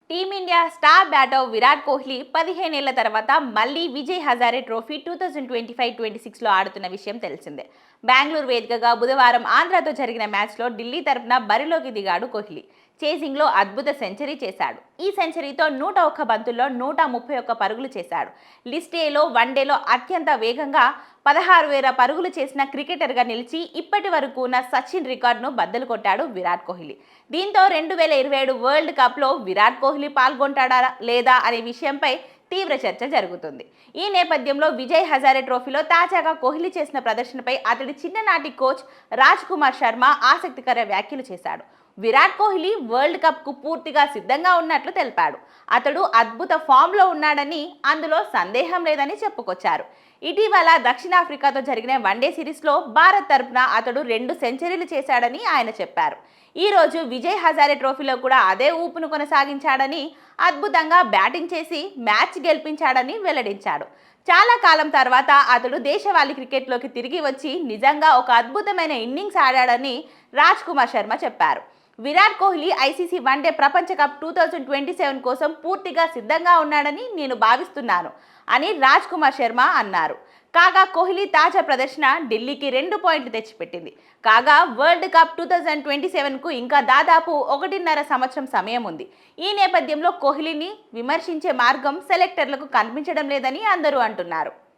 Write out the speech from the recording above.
Team India star batter Virat Kohli 15 ఏళ్ల తర్వాత మళ్లీ విజయ్ హజారే ట్రోఫీ 2025-26లో ఆడుతున్న విషయం తెలిసిందే. బెంగళూరు వేదికగా బుధవారం ఆంధ్రతో జరిగిన మ్యాచ్లో ఢిల్లీ తరపున బరిలోకి దిగాడు కోహ్లీ. చేసింగ్లో అద్భుత సెంచరీ చేశాడు. ఈ సెంచరీతో 101 బంతుల్లో 131 పరుగులు చేశాడు. లిస్ట్ ఏలో వన్డేలో అత్యంత వేగంగా 16,000 పరుగులు చేసిన క్రికెటర్గా నిలిచి ఇప్పటి వరకు ఉన్న సచిన్ రికార్డును బద్దలు కొట్టాడు విరాట్ కోహ్లీ. దీంతో 2027 వరల్డ్ కప్లో విరాట్ కోహ్లీ పాల్గొంటాడా లేదా అనే విషయంపై తీవ్ర చర్చ జరుగుతుంది. ఈ నేపథ్యంలో విజయ్ హజారే ట్రోఫీలో తాజాగా కోహ్లీ చేసిన ప్రదర్శనపై అతడి చిన్ననాటి కోచ్ రాజ్ కుమార్ శర్మ ఆసక్తికర వ్యాఖ్యలు చేశాడు. విరాట్ కోహ్లీ వరల్డ్ కప్కు పూర్తిగా సిద్ధంగా ఉన్నట్లు తెలిపాడు. అతడు అద్భుత ఫామ్లో ఉన్నాడని, అందులో సందేహం లేదని చెప్పుకొచ్చారు. ఇటీవల దక్షిణాఫ్రికాతో జరిగిన వన్డే సిరీస్లో భారత్ తరపున అతడు 2 సెంచరీలు చేశాడని ఆయన చెప్పారు. ఈ రోజు విజయ్ హజారే ట్రోఫీలో కూడా అదే ఊపును కొనసాగించాడని, అద్భుతంగా బ్యాటింగ్ చేసి మ్యాచ్ గెలిపించాడని వెల్లడించాడు. చాలా కాలం తర్వాత అతడు దేశవాళీ క్రికెట్లోకి తిరిగి వచ్చి నిజంగా ఒక అద్భుతమైన ఇన్నింగ్స్ ఆడాడని రాజ్ కుమార్ శర్మ చెప్పారు. విరాట్ కోహ్లీ ఐసీసీ వన్డే ప్రపంచ కప్ 2027 కోసం పూర్తిగా సిద్ధంగా ఉన్నాడని నేను భావిస్తున్నాను అని రాజ్ కుమార్ శర్మ అన్నారు. కాగా కోహ్లీ తాజా ప్రదర్శన ఢిల్లీకి 2 పాయింట్లు తెచ్చిపెట్టింది. కాగా వరల్డ్ కప్ 2027కు ఇంకా దాదాపు 1.5 సంవత్సరం సమయం ఉంది. ఈ నేపథ్యంలో కోహ్లీని విమర్శించే మార్గం సెలెక్టర్లకు కనిపించడం లేదని అందరూ అంటున్నారు.